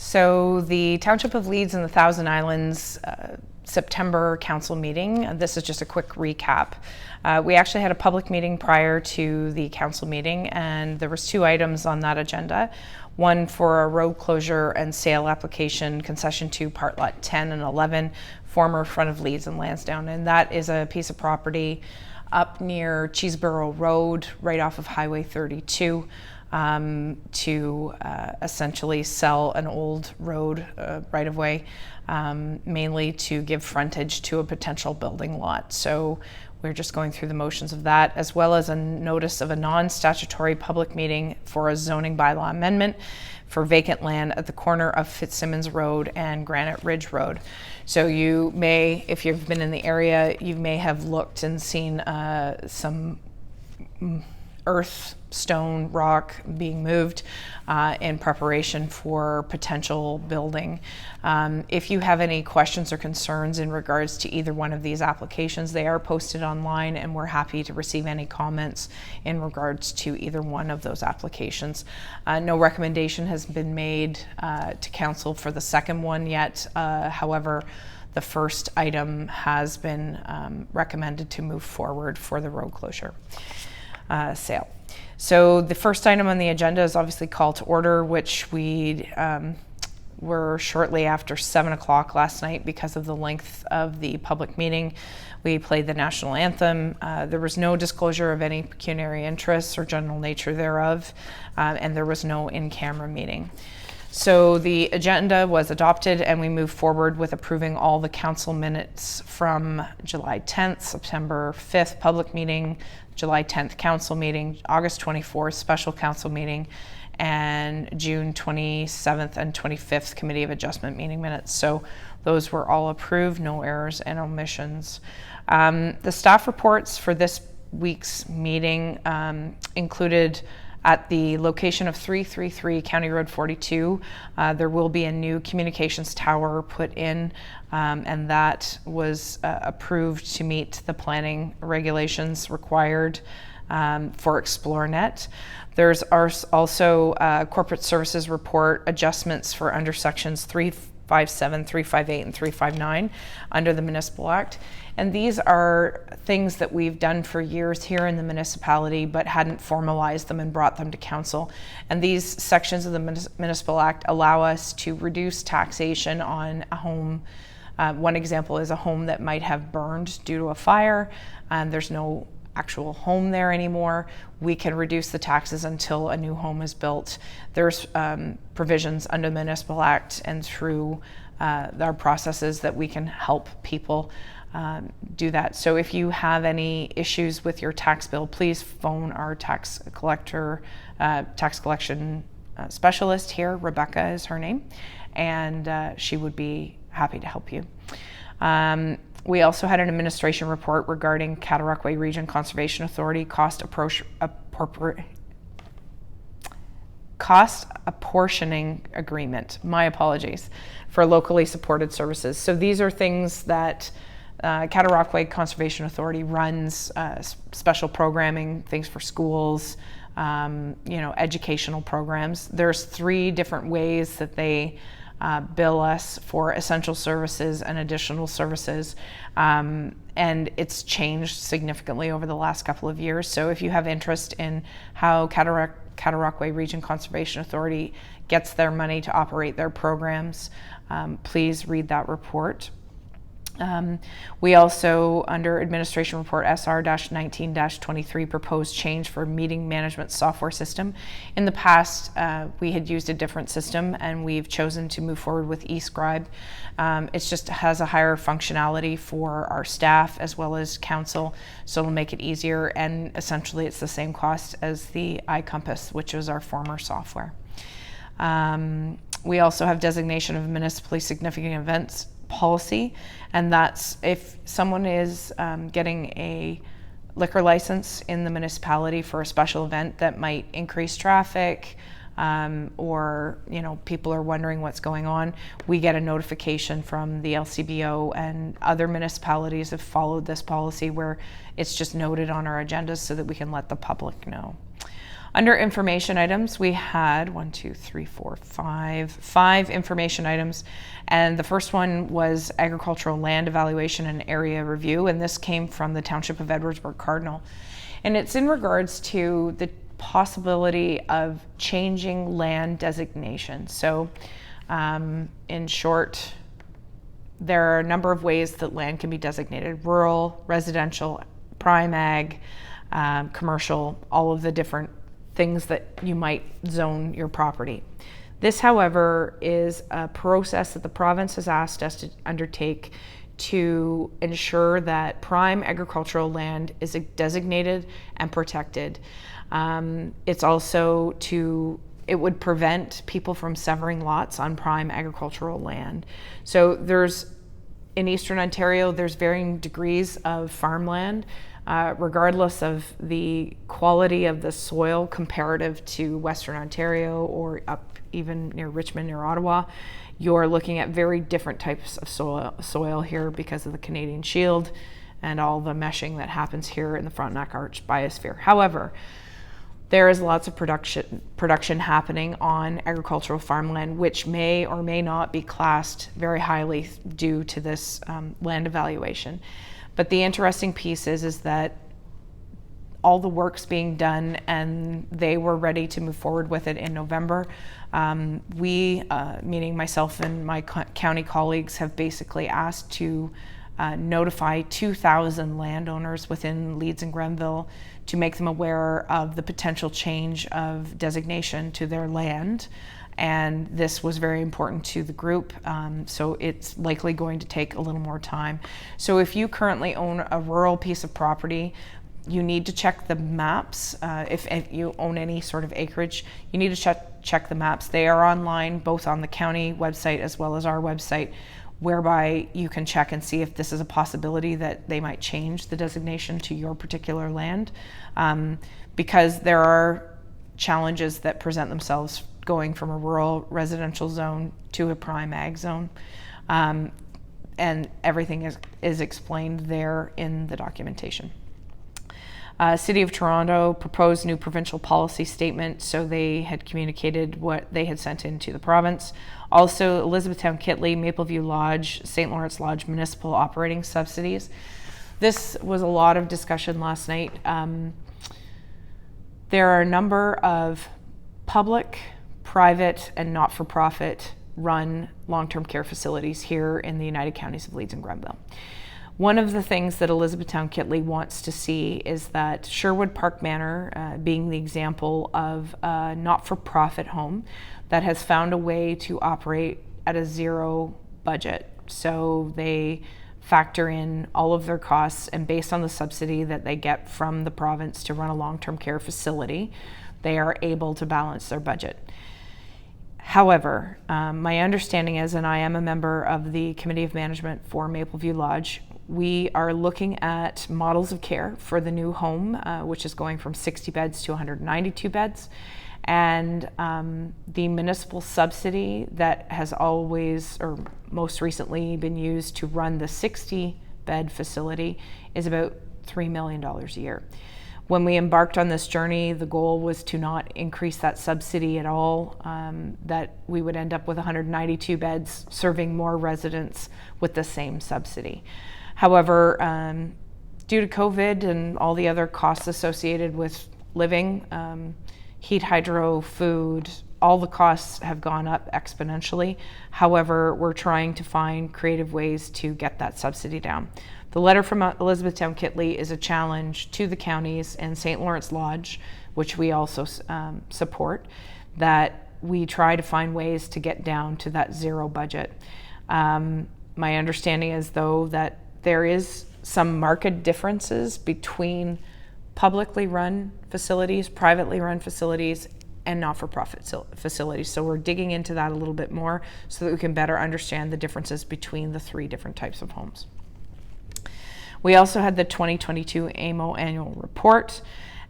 So the Township of Leeds and the Thousand Islands September council meeting, this is just a quick recap. We actually had a public meeting prior to the council meeting, and there was 2 items on that agenda. One for a road closure and sale application, concession to part lot 10 and 11, former front of Leeds and Lansdowne. And that is a piece of property up near Cheeseborough Road, right off of Highway 32, to essentially sell an old road right of way, mainly to give frontage to a potential building lot. So we're just going through the motions of that, as well as a notice of a non-statutory public meeting for a zoning bylaw amendment for vacant land at the corner of Fitzsimmons Road and Granite Ridge Road. So you may, if you've been in the area, you may have looked and seen some earth, stone, rock being moved in preparation for potential building. If you have any questions or concerns in regards to either one of these applications, they are posted online, and we're happy to receive any comments in regards to either one of those applications. No recommendation has been made to council for the second one yet. However, the first item has been recommended to move forward for the road closure sale. So the first item on the agenda is obviously call to order, which we were shortly after 7 o'clock last night because of the length of the public meeting. We played the national anthem. There was no disclosure of any pecuniary interests or general nature thereof, and there was no in-camera meeting. So the agenda was adopted, and we moved forward with approving all the council minutes from July 10th, September 5th public meeting, July 10th council meeting, August 24th special council meeting, and June 27th and 25th Committee of Adjustment meeting minutes. So those were all approved, no errors and omissions. The staff reports for this week's meeting included at the location of 333 County Road 42, there will be a new communications tower put in, and that was approved to meet the planning regulations required for ExploreNet. There's also corporate services report adjustments for under sections 357, 358, and 359 under the Municipal Act. And these are things that we've done for years here in the municipality, but hadn't formalized them and brought them to council. And these sections of the Municipal Act allow us to reduce taxation on a home. One example is a home that might have burned due to a fire, and there's no actual home there anymore. We can reduce the taxes until a new home is built. There's provisions under the Municipal Act and through our processes that we can help people do that. So if you have any issues with your tax bill, please phone our tax collection specialist here. Rebecca is her name, and she would be happy to help you. We also had an administration report regarding Cataraqui Region Conservation Authority cost apportioning agreement, my apologies, for locally supported services. So these are things that Cataraqui Conservation Authority runs, special programming, things for schools, educational programs. There's 3 different ways that they bill us for essential services and additional services, and it's changed significantly over the last couple of years. So if you have interest in how Cataraqui Region Conservation Authority gets their money to operate their programs, please read that report. We also, under Administration Report SR-19-23, proposed change for meeting management software system. In the past, we had used a different system, and we've chosen to move forward with eScribe. It just has a higher functionality for our staff as well as council, so it'll make it easier, and essentially it's the same cost as the iCompass, which was our former software. We also have designation of municipally significant events policy, and that's if someone is getting a liquor license in the municipality for a special event that might increase traffic, or people are wondering what's going on, we get a notification from the LCBO, and other municipalities have followed this policy where it's just noted on our agendas so that we can let the public know. Under information items, we had 5 information items. And the first one was agricultural land evaluation and area review. And this came from the Township of Edwardsburg Cardinal. And it's in regards to the possibility of changing land designation. So in short, there are a number of ways that land can be designated: rural, residential, prime ag, commercial, all of the different things that you might zone your property. This, however, is a process that the province has asked us to undertake to ensure that prime agricultural land is designated and protected. It's also it would prevent people from severing lots on prime agricultural land. So in Eastern Ontario, there's varying degrees of farmland, regardless of the quality of the soil comparative to Western Ontario or up even near Richmond, near Ottawa. You're looking at very different types of soil here because of the Canadian Shield and all the meshing that happens here in the Frontenac Arch biosphere. However, there is lots of production happening on agricultural farmland, which may or may not be classed very highly due to this land evaluation. But the interesting piece is that all the work's being done, and they were ready to move forward with it in November. We, meaning myself and my county colleagues, have basically asked to notify 2,000 landowners within Leeds and Grenville to make them aware of the potential change of designation to their land. And this was very important to the group, so it's likely going to take a little more time. So if you currently own a rural piece of property, you need to check the maps. If you own any sort of acreage, you need to check the maps. They are online, both on the county website as well as our website, whereby you can check and see if this is a possibility that they might change the designation to your particular land, because there are challenges that present themselves going from a rural residential zone to a prime ag zone, and everything is explained there in the documentation. City of Toronto proposed new provincial policy statement, so they had communicated what they had sent in to the province. Also, Elizabethtown Kittley, Mapleview Lodge, St. Lawrence Lodge municipal operating subsidies. This was a lot of discussion last night. There are a number of public, private, and not-for-profit run long-term care facilities here in the United Counties of Leeds and Grenville. One of the things that Elizabethtown Kittley wants to see is that Sherwood Park Manor, being the example of a not-for-profit home that has found a way to operate at a zero budget. So they factor in all of their costs, and based on the subsidy that they get from the province to run a long-term care facility, they are able to balance their budget. However, my understanding is, and I am a member of the Committee of Management for Mapleview Lodge, we are looking at models of care for the new home, which is going from 60 beds to 192 beds. And the municipal subsidy that has always, or most recently, been used to run the 60-bed facility is about $3 million a year. When we embarked on this journey, the goal was to not increase that subsidy at all, that we would end up with 192 beds serving more residents with the same subsidy. However, due to COVID and all the other costs associated with living, heat, hydro, food, all the costs have gone up exponentially. However, we're trying to find creative ways to get that subsidy down. The letter from Elizabethtown Kittley is a challenge to the counties and St. Lawrence Lodge, which we also support, that we try to find ways to get down to that zero budget. My understanding is, though, that there is some market differences between publicly run facilities, privately run facilities, and not-for-profit facilities. So we're digging into that a little bit more so that we can better understand the differences between the three different types of homes. We also had the 2022 AMO annual report,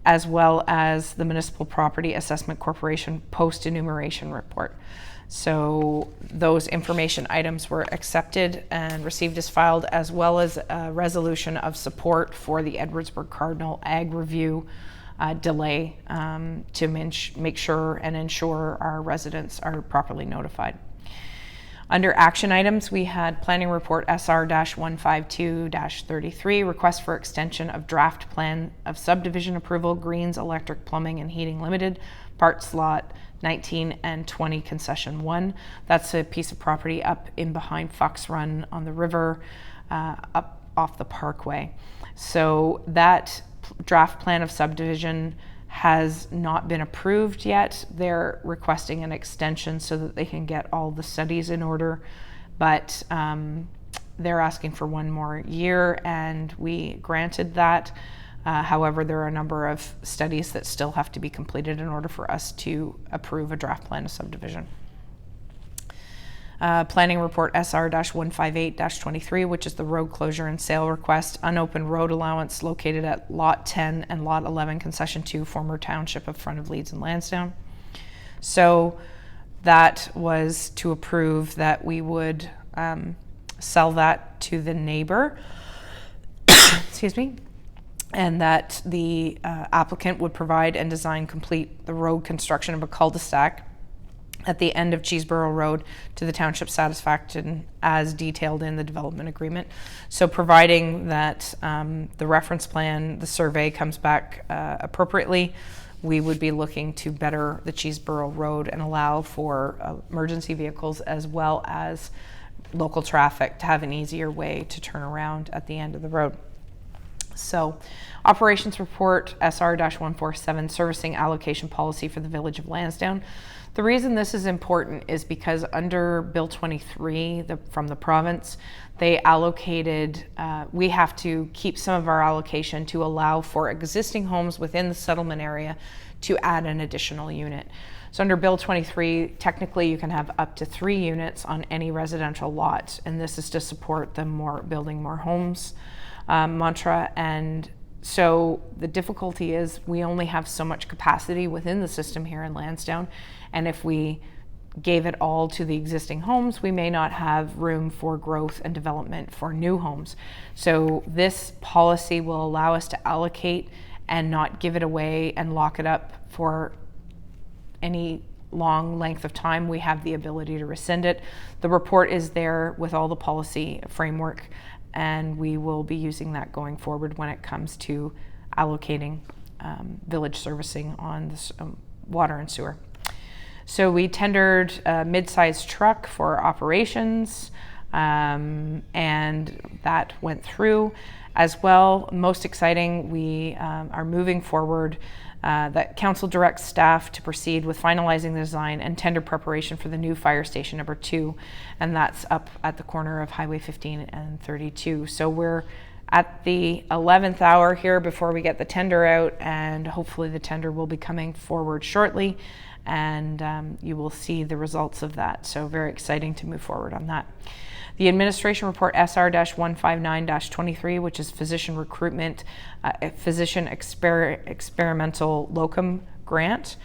as well as the Municipal Property Assessment Corporation post-enumeration report. So those information items were accepted and received as filed, as well as a resolution of support for the Edwardsburg Cardinal Ag Review delay to make sure and ensure our residents are properly notified. Under action items, we had Planning Report SR-152-33, request for extension of draft plan of subdivision approval, Greens Electric Plumbing and Heating Limited, parts lot 19 and 20, concession 1. That's a piece of property up in behind Fox Run on the river, up off the Parkway. So that draft plan of subdivision has not been approved yet. They're requesting an extension so that they can get all the studies in order, but they're asking for 1 more year, and we granted that. However, there are a number of studies that still have to be completed in order for us to approve a draft plan of subdivision. Planning Report SR-158-23, which is the road closure and sale request, unopened road allowance located at Lot 10 and Lot 11, Concession 2, former township of Front of Leeds and Lansdowne. So that was to approve that we would sell that to the neighbor, excuse me, and that the applicant would provide and design complete the road construction of a cul-de-sac at the end of Cheeseboro Road to the township satisfaction as detailed in the development agreement. So providing that the reference plan, the survey comes back appropriately, we would be looking to better the Cheeseboro Road and allow for emergency vehicles as well as local traffic to have an easier way to turn around at the end of the road. So, Operations Report SR-147, Servicing Allocation Policy for the Village of Lansdowne. The reason this is important is because under Bill 23 from the province, they allocated, we have to keep some of our allocation to allow for existing homes within the settlement area to add an additional unit. So under Bill 23, technically you can have up to 3 units on any residential lot, and this is to support the building more homes mantra. And so the difficulty is we only have so much capacity within the system here in Lansdowne, and if we gave it all to the existing homes, we may not have room for growth and development for new homes. So this policy will allow us to allocate and not give it away and lock it up for any long length of time. We have the ability to rescind it. The report is there with all the policy framework, and we will be using that going forward when it comes to allocating village servicing on this water and sewer. So we tendered a mid-sized truck for operations, and that went through as well. Most exciting, we are moving forward. That council directs staff to proceed with finalizing the design and tender preparation for the new fire station number 2, and that's up at the corner of Highway 15 and 32. So we're at the 11th hour here before we get the tender out, and hopefully the tender will be coming forward shortly, and you will see the results of that. So very exciting to move forward on that. The administration report SR-159-23, which is physician recruitment, physician experimental locum grant.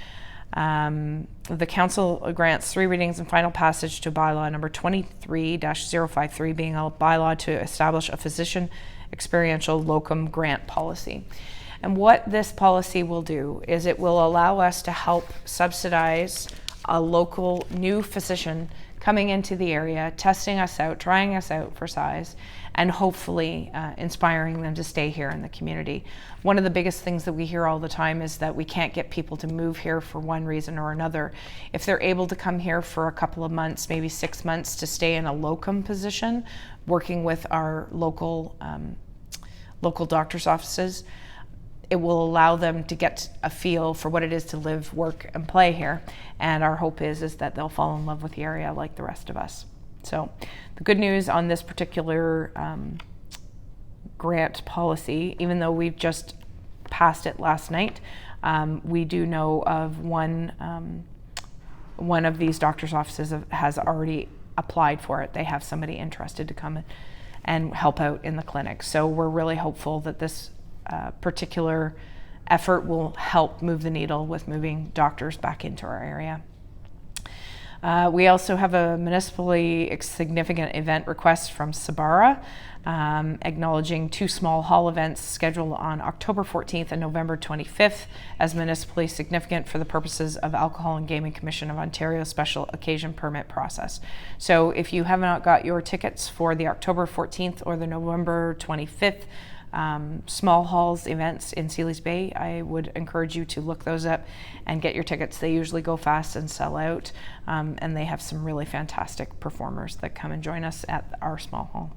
The council grants 3 readings and final passage to bylaw number 23-053, being a bylaw to establish a physician experiential locum grant policy. And what this policy will do is it will allow us to help subsidize a local new physician coming into the area, testing us out, trying us out for size, and hopefully inspiring them to stay here in the community. One of the biggest things that we hear all the time is that we can't get people to move here for one reason or another. If they're able to come here for a couple of months, maybe 6 months, to stay in a locum position, working with our local doctor's offices, it will allow them to get a feel for what it is to live, work, and play here. And our hope is that they'll fall in love with the area like the rest of us. So the good news on this particular grant policy, even though we've just passed it last night, we do know of one of these doctor's offices has already applied for it. They have somebody interested to come and help out in the clinic. So we're really hopeful that this particular effort will help move the needle with moving doctors back into our area. We also have a municipally significant event request from Sabara, acknowledging 2 small hall events scheduled on October 14th and November 25th as municipally significant for the purposes of Alcohol and Gaming Commission of Ontario Special Occasion Permit process. So if you have not got your tickets for the October 14th or the November 25th small halls events in Sealy's Bay, I would encourage you to look those up and get your tickets. They usually go fast and sell out, and they have some really fantastic performers that come and join us at our small hall.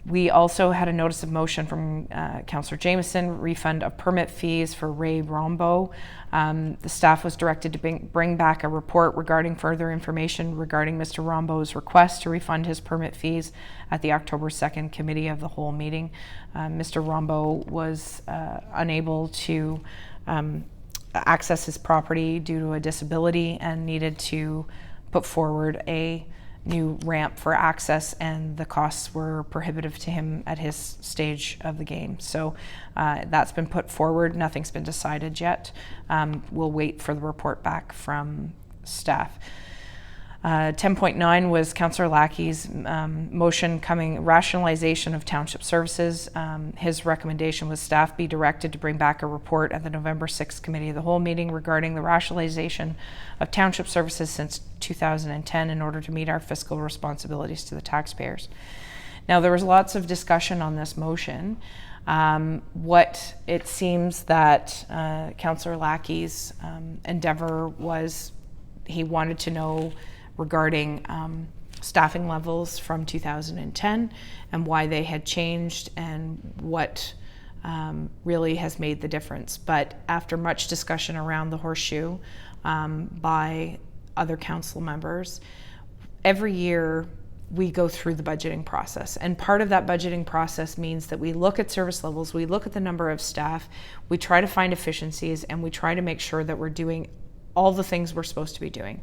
We also had a notice of motion from Councillor Jameson, refund of permit fees for Ray Rombo. The staff was directed to bring back a report regarding further information regarding Mr. Rombo's request to refund his permit fees at the October 2nd Committee of the Whole meeting. Mr. Rombo was unable to access his property due to a disability and needed to put forward a new ramp for access, and the costs were prohibitive to him at his stage of the game. So that's been put forward. Nothing's been decided yet. We'll wait for the report back from staff. 10.9 was Councillor Lackey's motion coming rationalization of township services. His recommendation was staff be directed to bring back a report at the November 6th Committee of the Whole meeting regarding the rationalization of township services since 2010 in order to meet our fiscal responsibilities to the taxpayers. Now, there was lots of discussion on this motion. What it seems that Councillor Lackey's endeavor was, he wanted to know regarding staffing levels from 2010 and why they had changed and what really has made the difference. But after much discussion around the horseshoe by other council members, every year we go through the budgeting process. And part of that budgeting process means that we look at service levels, we look at the number of staff, we try to find efficiencies, and we try to make sure that we're doing all the things we're supposed to be doing.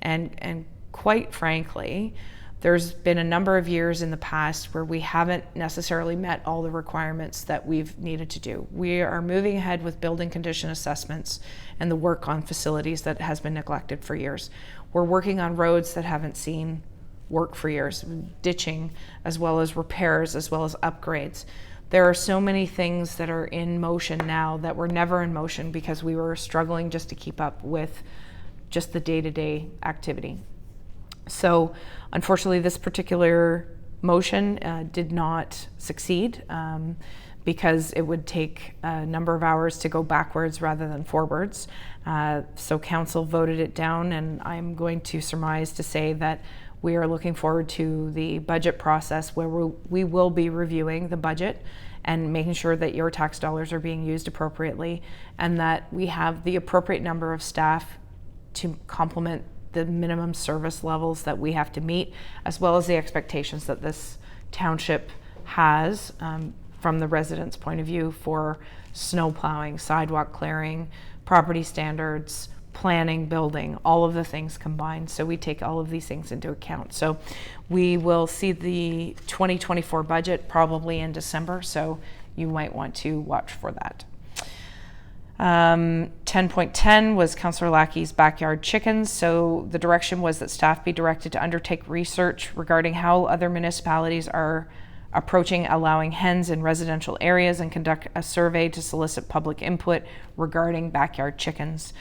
And quite frankly, there's been a number of years in the past where we haven't necessarily met all the requirements that we've needed to do. We are moving ahead with building condition assessments and the work on facilities that has been neglected for years. We're working on roads that haven't seen work for years, ditching, as well as repairs, as well as upgrades. There are so many things that are in motion now that were never in motion because we were struggling just to keep up with just the day-to-day activity. So unfortunately, this particular motion did not succeed because it would take a number of hours to go backwards rather than forwards. So council voted it down, and I'm going to surmise to say that we are looking forward to the budget process where we will be reviewing the budget and making sure that your tax dollars are being used appropriately and that we have the appropriate number of staff to complement the minimum service levels that we have to meet, as well as the expectations that this township has from the residents' point of view for snow plowing, sidewalk clearing, property standards, planning, building, all of the things combined. So we take all of these things into account. So we will see the 2024 budget probably in December, so you might want to watch for that. 10.10 was Councillor Lackey's backyard chickens. So the direction was that staff be directed to undertake research regarding how other municipalities are approaching allowing hens in residential areas and conduct a survey to solicit public input regarding backyard chickens.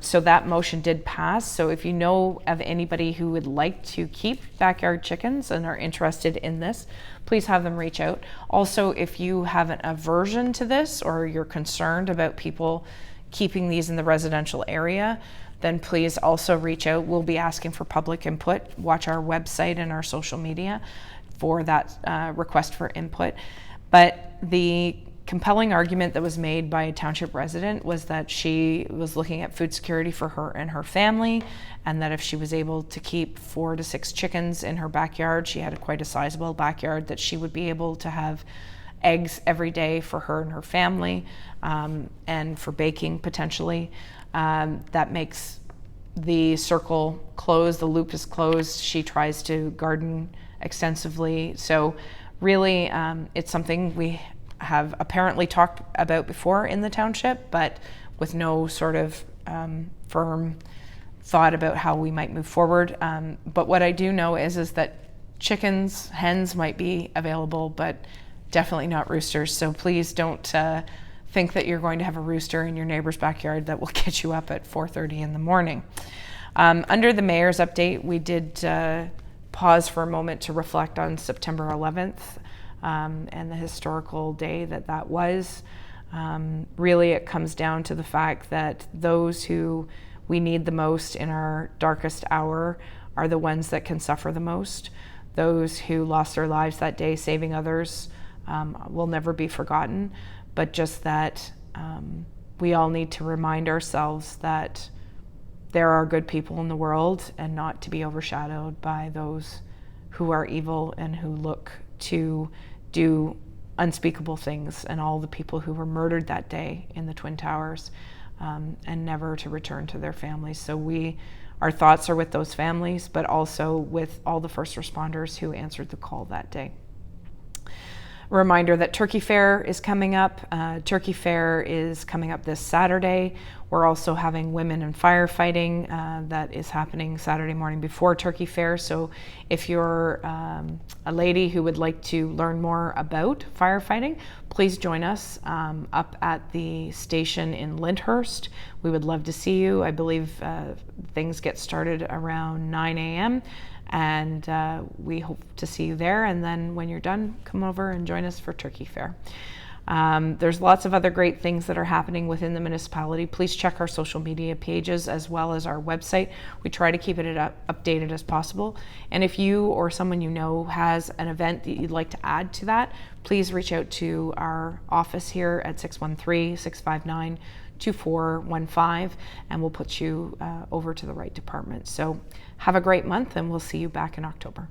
So that motion did pass. So if you know of anybody who would like to keep backyard chickens and are interested in this, please have them reach out. Also, if you have an aversion to this or you're concerned about people keeping these in the residential area, then please also reach out. We'll be asking for public input. Watch our website and our social media for that request for input. But the compelling argument that was made by a township resident was that she was looking at food security for her and her family, and that if she was able to keep 4 to 6 chickens in her backyard, she had quite a sizable backyard, that she would be able to have eggs every day for her and her family, and for baking potentially. That makes the circle close, the loop is closed. She tries to garden extensively. So really, it's something we have apparently talked about before in the township, but with no sort of firm thought about how we might move forward. But what I do know is that chickens, hens might be available, but definitely not roosters. So please don't think that you're going to have a rooster in your neighbor's backyard that will get you up at 4:30 in the morning. Under the mayor's update, we did pause for a moment to reflect on September 11th and the historical day that was. Really, it comes down to the fact that those who we need the most in our darkest hour are the ones that can suffer the most. Those who lost their lives that day saving others will never be forgotten, but just that we all need to remind ourselves that there are good people in the world and not to be overshadowed by those who are evil and who look to do unspeakable things, and all the people who were murdered that day in the Twin Towers and never to return to their families. So our thoughts are with those families, but also with all the first responders who answered the call that day. A reminder that Turkey Fair is coming up. Turkey Fair is coming up this Saturday. We're also having Women in Firefighting that is happening Saturday morning before Turkey Fair. So if you're a lady who would like to learn more about firefighting, please join us up at the station in Lyndhurst. We would love to see you. I believe things get started around 9 a.m. and we hope to see you there. And then when you're done, come over and join us for Turkey Fair. There's lots of other great things that are happening within the municipality. Please check our social media pages as well as our website. We try to keep it updated as possible. And if you or someone you know has an event that you'd like to add to that, please reach out to our office here at 613-659-2415, and we'll put you over to the right department. So have a great month, and we'll see you back in October.